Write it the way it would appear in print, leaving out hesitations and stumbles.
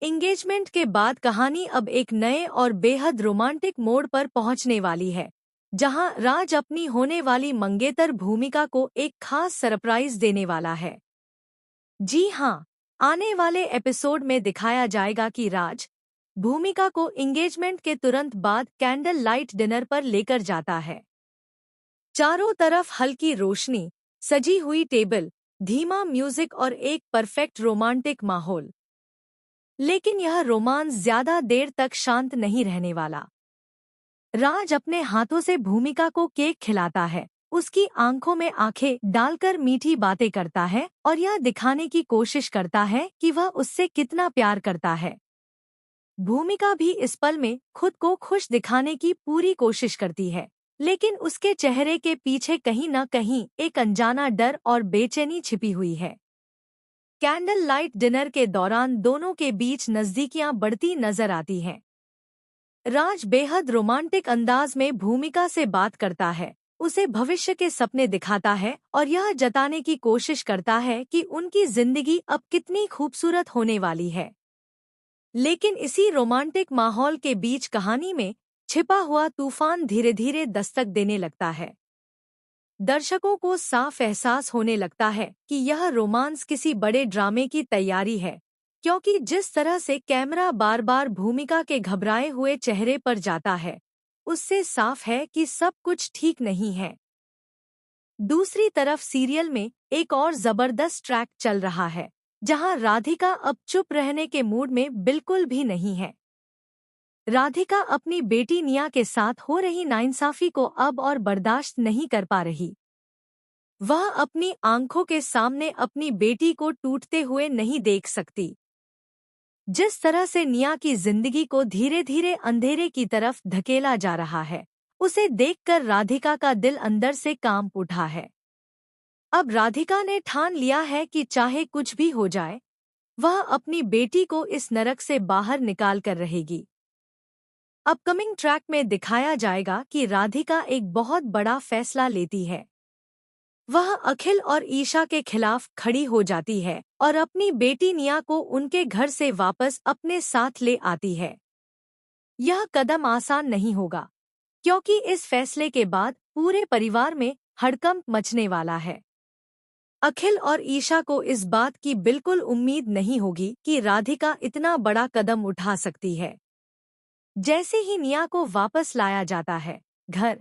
Engagement के बाद कहानी अब एक नए और बेहद रोमांटिक मोड़ पर पहुंचने वाली है, जहां राज अपनी होने वाली मंगेतर भूमिका को एक खास सरप्राइज देने वाला है। जी हाँ, आने वाले एपिसोड में दिखाया जाएगा कि राज भूमिका को एंगेजमेंट के तुरंत बाद कैंडल लाइट डिनर पर लेकर जाता है। चारों तरफ हल्की रोशनी, सजी हुई टेबल, धीमा म्यूजिक और एक परफेक्ट रोमांटिक माहौल। लेकिन यह रोमांस ज्यादा देर तक शांत नहीं रहने वाला। राज अपने हाथों से भूमिका को केक खिलाता है, उसकी आंखों में आंखें डालकर मीठी बातें करता है और यह दिखाने की कोशिश करता है कि वह उससे कितना प्यार करता है। भूमिका भी इस पल में खुद को खुश दिखाने की पूरी कोशिश करती है, लेकिन उसके चेहरे के पीछे कहीं न कहीं एक अनजाना डर और बेचैनी छिपी हुई है। कैंडल लाइट डिनर के दौरान दोनों के बीच नजदीकियां बढ़ती नजर आती हैं। राज बेहद रोमांटिक अंदाज में भूमिका से बात करता है, उसे भविष्य के सपने दिखाता है और यह जताने की कोशिश करता है कि उनकी जिंदगी अब कितनी खूबसूरत होने वाली है। लेकिन इसी रोमांटिक माहौल के बीच कहानी में छिपा हुआ तूफान धीरे धीरे दस्तक देने लगता है। दर्शकों को साफ एहसास होने लगता है कि यह रोमांस किसी बड़े ड्रामे की तैयारी है, क्योंकि जिस तरह से कैमरा बार बार भूमिका के घबराए हुए चेहरे पर जाता है, उससे साफ है कि सब कुछ ठीक नहीं है। दूसरी तरफ सीरियल में एक और जबरदस्त ट्रैक चल रहा है, जहां राधिका अब चुप रहने के मूड में बिल्कुल भी नहीं है। राधिका अपनी बेटी निया के साथ हो रही नाइंसाफी को अब और बर्दाश्त नहीं कर पा रही। वह अपनी आंखों के सामने अपनी बेटी को टूटते हुए नहीं देख सकती। जिस तरह से निया की जिंदगी को धीरे धीरे अंधेरे की तरफ धकेला जा रहा है, उसे देखकर राधिका का दिल अंदर से कांप उठा है। अब राधिका ने ठान लिया है कि चाहे कुछ भी हो जाए, वह अपनी बेटी को इस नरक से बाहर निकाल कर रहेगी। अपकमिंग ट्रैक में दिखाया जाएगा कि राधिका एक बहुत बड़ा फैसला लेती है। वह अखिल और ईशा के खिलाफ खड़ी हो जाती है और अपनी बेटी निया को उनके घर से वापस अपने साथ ले आती है। यह कदम आसान नहीं होगा, क्योंकि इस फैसले के बाद पूरे परिवार में हड़कंप मचने वाला है। अखिल और ईशा को इस बात की बिल्कुल उम्मीद नहीं होगी कि राधिका इतना बड़ा कदम उठा सकती है। जैसे ही निया को वापस लाया जाता है घर,